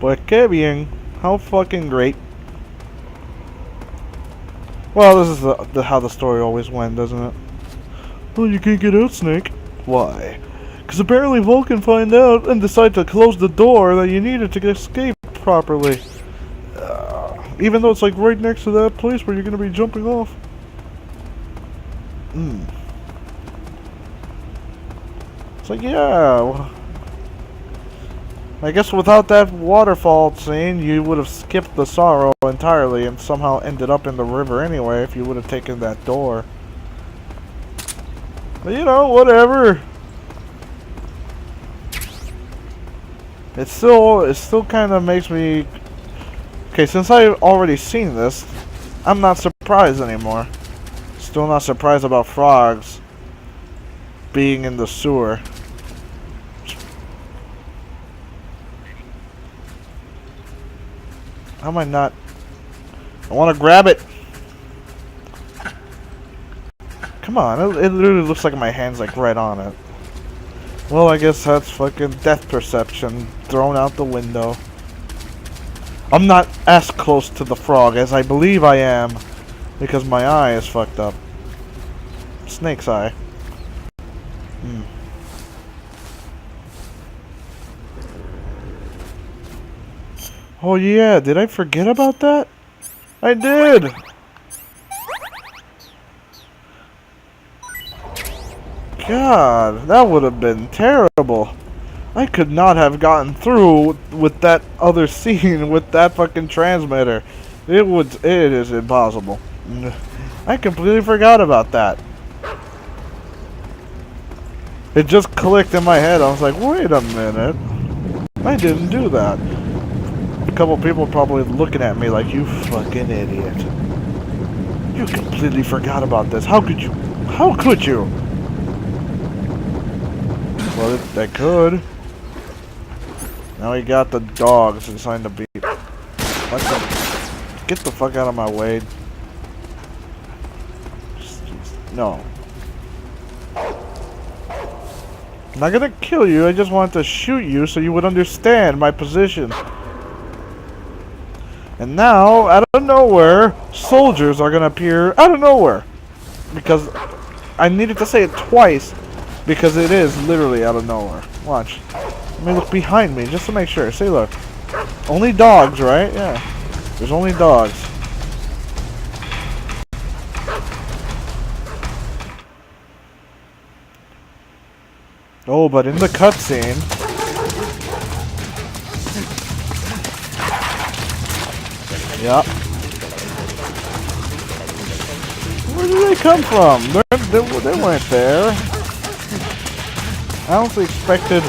Pues que bien. How fucking great. Well, this is how the story always went, doesn't it? Oh, you can't get out, Snake. Why? Because apparently Vulcan find out and decide to close the door that you needed to escape properly. Even though it's like right next to that place where you're going to be jumping off. It's like, yeah. Well, I guess without that waterfall scene, you would have skipped the sorrow entirely and somehow ended up in the river anyway if you would have taken that door. But you know, whatever. It still kind of makes me... Okay, since I've already seen this, I'm not surprised anymore. Still not surprised about frogs being in the sewer. How am I not... I want to grab it! Come on, it literally looks like my hand's like right on it. Well, I guess that's fucking death perception thrown out the window. I'm not as close to the frog as I believe I am because my eye is fucked up. Snake's eye. Oh yeah, did I forget about that? I did! God, that would have been terrible. I could not have gotten through with that other scene with that fucking transmitter. It is impossible. I completely forgot about that. It just clicked in my head. I was like, wait a minute. I didn't do that. A couple people probably looking at me like, you fucking idiot. You completely forgot about this. How could you? How could you? Well, they could. Now we got the dogs inside the beat. Get the fuck out of my way. No. I'm not gonna kill you, I just wanted to shoot you so you would understand my position. And now, out of nowhere, soldiers are gonna appear out of nowhere. Because I needed to say it twice, because it is literally out of nowhere. Watch. Let me look behind me just to make sure. Say, look. Only dogs, right? Yeah. There's only dogs. Oh, but in the cutscene... Yep. Where did they come from? They weren't there. I honestly expected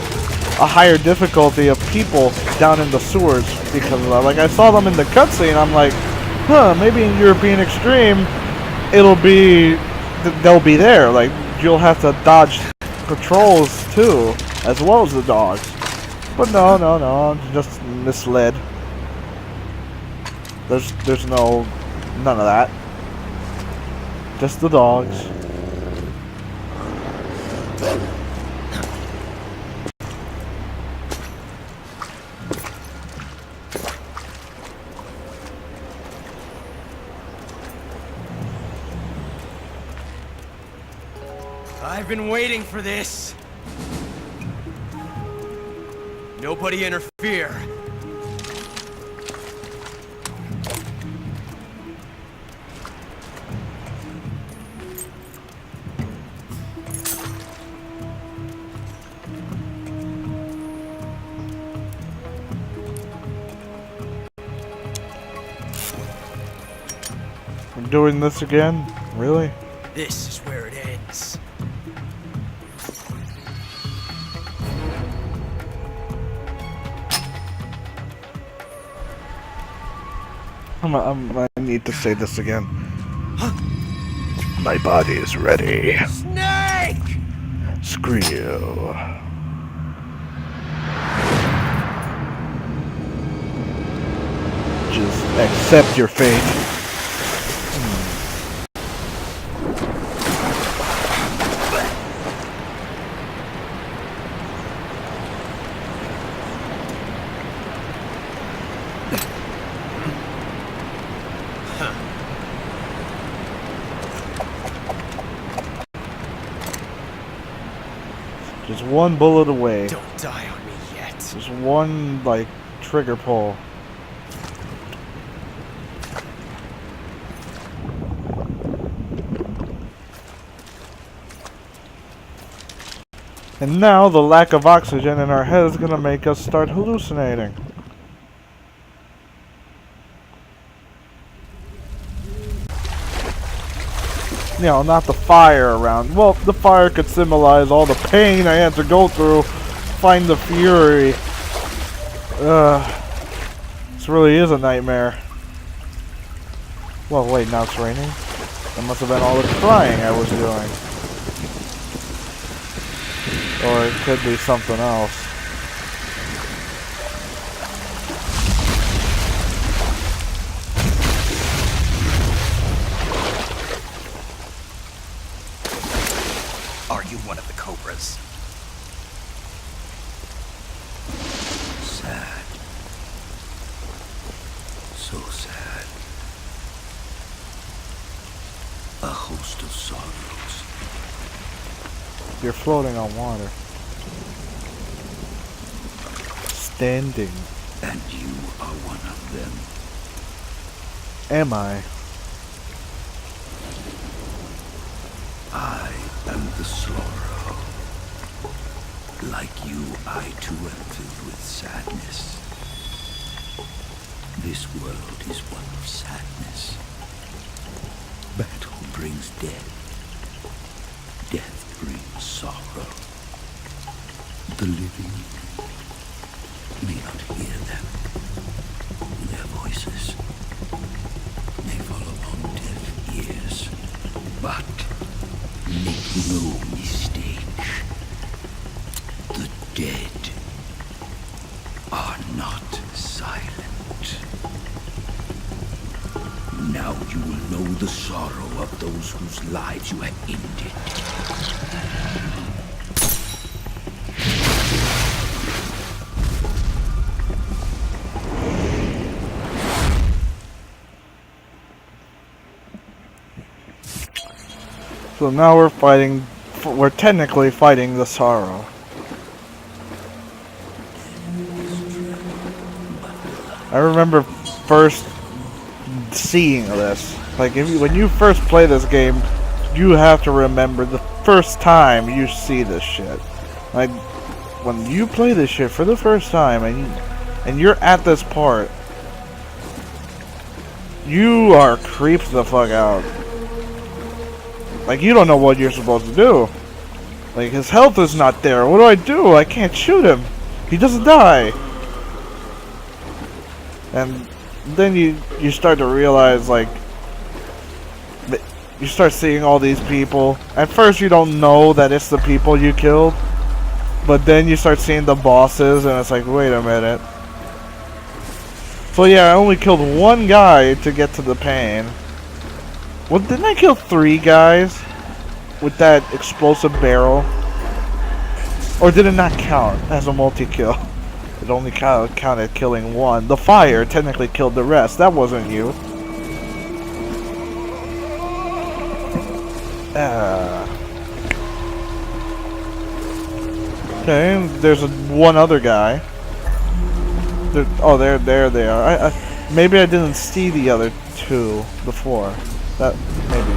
a higher difficulty of people down in the sewers because of that. Like, I saw them in the cutscene, I'm like, huh, maybe in European Extreme, they'll be there. Like, you'll have to dodge patrols too, as well as the dogs. But no, I'm just misled. There's none of that. Just the dogs. I've been waiting for this. Nobody interfere. I'm doing this again? Really? This is where it ends. I need to say this again. My body is ready. Snake! Screw you. Just accept your fate. Just one bullet away. Don't die on me yet. Just one, like, trigger pull. And now the lack of oxygen in our head is gonna make us start hallucinating. You know, not the fire around. Well, the fire could symbolize all the pain I had to go through, find the fury. This really is a nightmare. Well, wait, now it's raining? That must have been all the crying I was doing. Or it could be something else. Are you one of the Cobras? Sad. So sad. A host of sorrows. You're floating on water. Standing. And you are one of them. Am I? I am the sorrow. Like you, I too am filled with sadness. This world is one of sadness. Battle brings death. Death brings sorrow. The living may not hear them. Their voices may fall upon deaf ears. But make no mistake, the dead are not silent. Now you will know the sorrow of those whose lives you have ended. So now we're technically fighting the sorrow. I remember first seeing this. Like, when you first play this game, you have to remember the first time you see this shit. Like, when you play this shit for the first time and you're at this part, you are creeped the fuck out. Like, you don't know what you're supposed to do. Like, his health is not there. What do I do? I can't shoot him. He doesn't die. And then you start to realize, like, you start seeing all these people. At first you don't know that it's the people you killed. But then you start seeing the bosses and it's like, wait a minute. So yeah, I only killed one guy to get to the pain. Well, didn't I kill 3 guys with that explosive barrel? Or did it not count as a multi-kill? It only counted killing 1. The fire technically killed the rest. That wasn't you. Okay, there's one other guy. There they are. Maybe I didn't see the other 2 before. That maybe.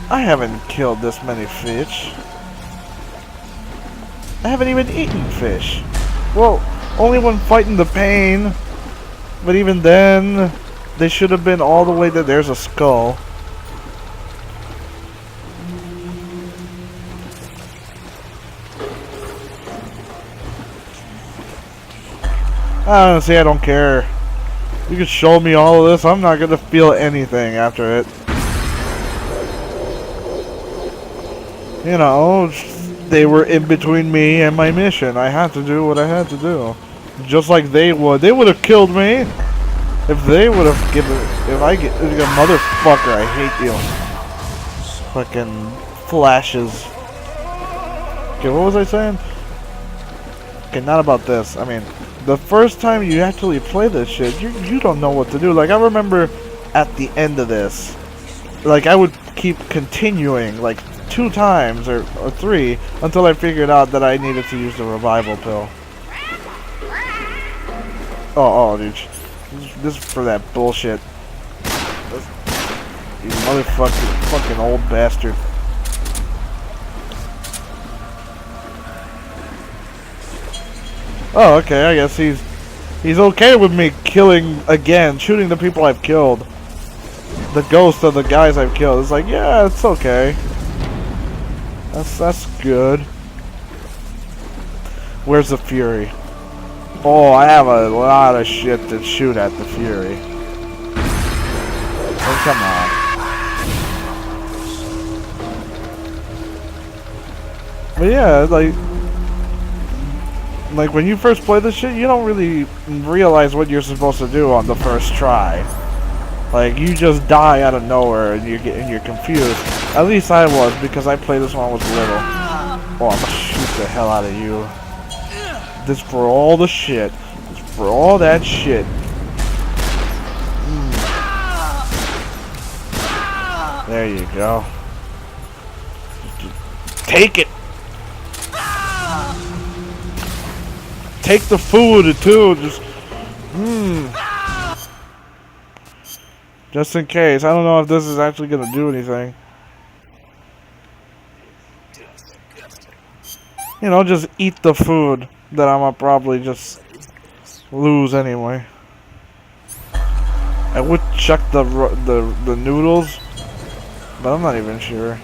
I haven't killed this many fish. I haven't even eaten fish. Well, only when fighting the pain. But even then, they should have been all the way there. There's a skull. Honestly, I don't care. You can show me all of this. I'm not gonna feel anything after it. You know, they were in between me and my mission. I had to do what I had to do. Just like they would. They would have killed me. If they would have given... If I get... Motherfucker, I hate you. Fucking flashes. Okay, what was I saying? Okay, not about this. I mean, the first time you actually play this shit, you don't know what to do. Like, I remember at the end of this. Like, I would keep continuing, like, 2 times or 3 until I figured out that I needed to use the revival pill. Oh, dude. This is for that bullshit. You motherfucking fucking old bastard. Oh, okay, I guess he's okay with me killing again, shooting the people I've killed. The ghost of the guys I've killed. It's like, yeah, it's okay. That's good. Where's the Fury? Oh, I have a lot of shit to shoot at the Fury. Oh, come on. But yeah, like when you first play this shit, you don't really realize what you're supposed to do on the first try. Like, you just die out of nowhere and you're confused. At least I was, because I played this when I was little. Oh, I'm gonna shoot the hell out of you. This for all the shit. This for all that shit. There you go. Take it! Take the food too, just in case. I don't know if this is actually gonna do anything. You know, just eat the food that I'm gonna probably just lose anyway. I would chuck the noodles, but I'm not even sure.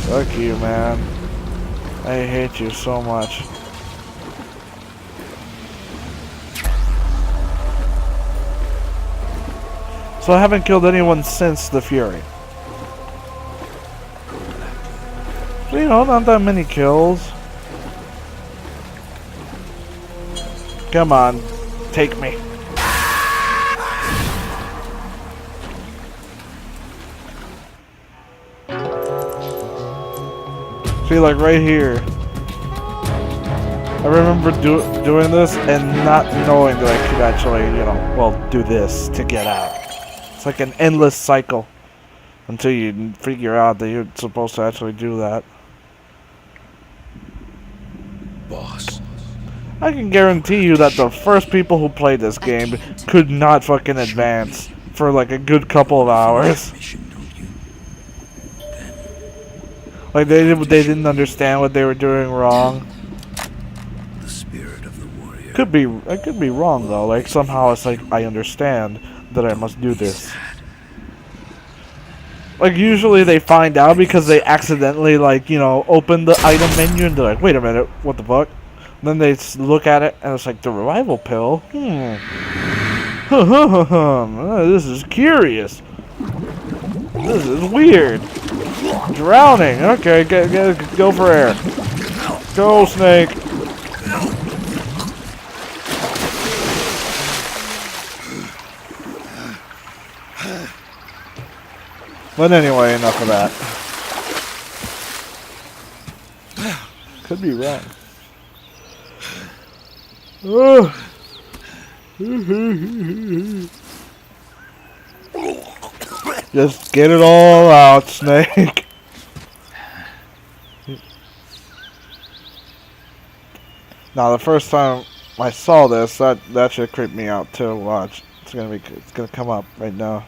Fuck you, man. I hate you so much. So I haven't killed anyone since the Fury. So, you know, not that many kills. Come on, take me. See, like right here, I remember doing this and not knowing that I could actually, you know, well, do this to get out. It's like an endless cycle until you figure out that you're supposed to actually do that. Boss. I can guarantee you that the first people who played this game could not fucking advance for like a good couple of hours. Like they didn't understand what they were doing wrong. The spirit of the warrior. I could be wrong though. Like somehow it's like I understand that I must do this. Like usually they find out because they accidentally like, you know, open the item menu and they're like, wait a minute, what the fuck? And then they look at it and it's like the revival pill. This is curious. This is weird. Drowning. Okay, go for air. Go, snake. But anyway, enough of that. Could be wrong. Just get it all out, Snake. Now, the first time I saw this, that should creep me out too. Watch, it's gonna come up right now.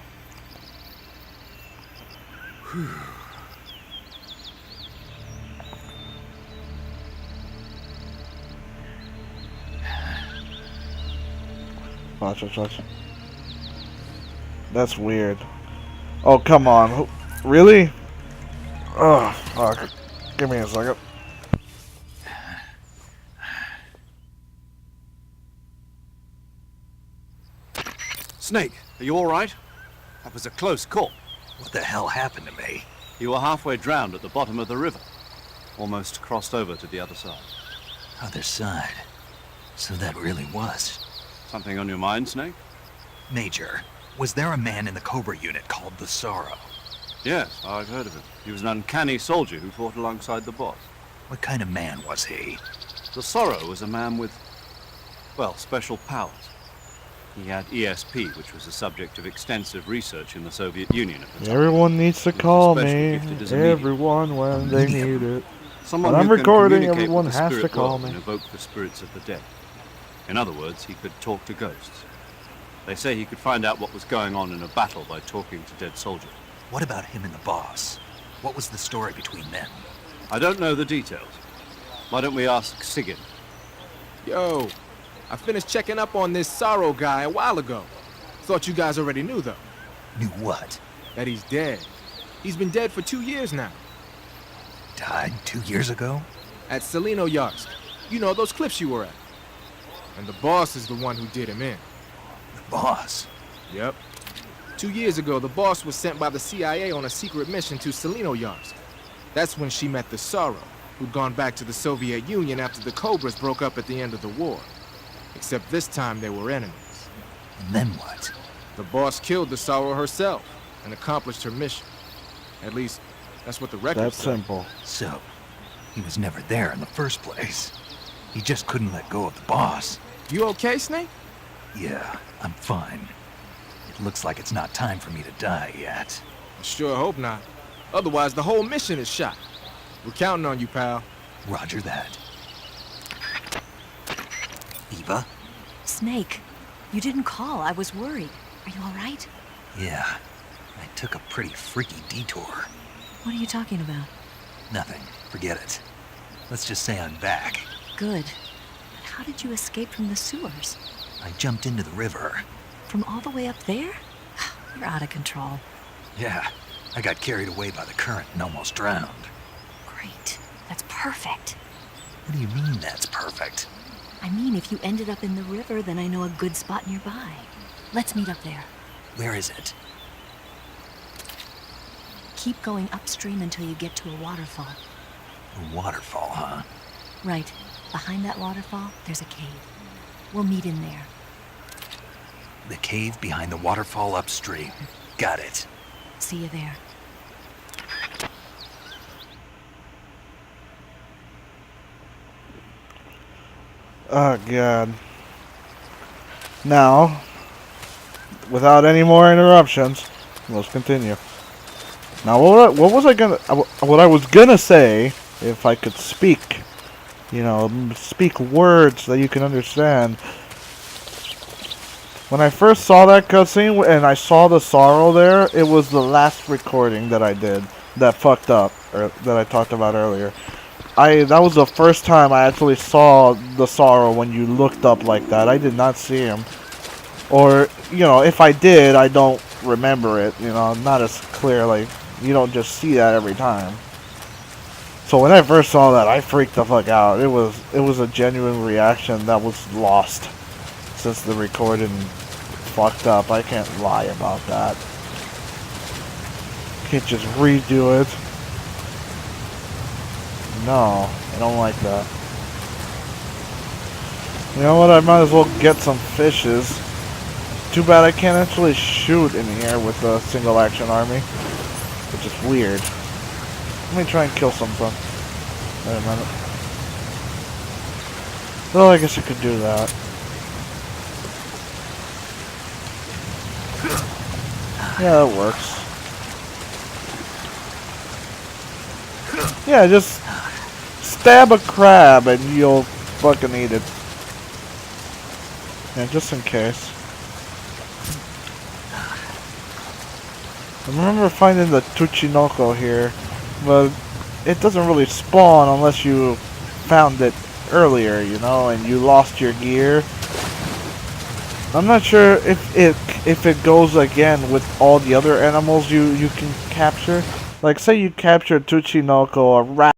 Watch. That's weird. Oh, come on. Really? Oh, fuck. Give me a second. Snake, are you all right? That was a close call. What the hell happened to me? You were halfway drowned at the bottom of the river. Almost crossed over to the other side. Other side. So that really was. Something on your mind, Snake? Major, was there a man in the Cobra unit called the Sorrow? Yes, I've heard of him. He was an uncanny soldier who fought alongside the boss. What kind of man was he? The Sorrow was a man with Well, special powers. He had ESP, which was the subject of extensive research in the Soviet Union at the time. Everyone needs to He was call especially me. gifted as a medium. Everyone when they need it. Someone When I'm who can recording, communicate everyone with the has to spirit call world me. and evoke the spirits of the dead. In other words, he could talk to ghosts. They say he could find out what was going on in a battle by talking to dead soldiers. What about him and the boss? What was the story between them? I don't know the details. Why don't we ask Sigyn? Yo, I finished checking up on this Sorrow guy a while ago. Thought you guys already knew, though, Knew what? that he's dead. He's been dead for 2 years now. Died 2 years ago? At Selino-Yarsk. You know, those cliffs you were at. And the boss is the one who did him in. The boss? Yep. 2 years ago, the boss was sent by the CIA on a secret mission to Selino-Yarsk. That's when she met the Sorrow, who'd gone back to the Soviet Union after the Cobras broke up at the end of the war. Except this time they were enemies. And then what? The boss killed the Sorrow herself and accomplished her mission. At least, that's what the records That's say. simple. So, he was never there in the first place. He just couldn't let go of the boss. You okay, Snake? Yeah, I'm fine. It looks like it's not time for me to die yet. I sure hope not. Otherwise, the whole mission is shot. We're counting on you, pal. Roger that. Eva? Snake, you didn't call. I was worried. Are you all right? Yeah, I took a pretty freaky detour. What are you talking about? Nothing. Forget it. Let's just say I'm back. Good. But how did you escape from the sewers? I jumped into the river. From all the way up there? You're out of control. Yeah, I got carried away by the current and almost drowned. Great. That's perfect. What do you mean that's perfect? I mean, if you ended up in the river, then I know a good spot nearby. Let's meet up there. Where is it? Keep going upstream until you get to a waterfall. A waterfall, huh? Right. Behind that waterfall, there's a cave. We'll meet in there. The cave behind the waterfall upstream. Got it. See you there. Oh god. Now, without any more interruptions, let's continue. Now, what was I gonna? What I was gonna say, if I could speak, you know, speak words that you can understand. When I first saw that cutscene and I saw the Sorrow there, it was the last recording that I did that fucked up, or that I talked about earlier. That was the first time I actually saw the Sorrow when you looked up like that. I did not see him. Or, you know, if I did, I don't remember it, you know, not as clearly. You don't just see that every time. So when I first saw that, I freaked the fuck out. It was a genuine reaction that was lost since the recording fucked up. I can't lie about that. Can't just redo it. No, I don't like that. You know what? I might as well get some fishes. Too bad I can't actually shoot in the air with a single action army, which is weird. Let me try and kill something. Wait a minute. Well, I guess I could do that. Yeah, that works. Yeah, just stab a crab and you'll fucking eat it. Yeah, just in case. I remember finding the Tuchinoko here, but it doesnit really spawn unless you found it earlier, you know, and you lost your gear. I'm not sure if it goes again with all the other animals you can capture. Like, say you capture Tuchinoko, a rat.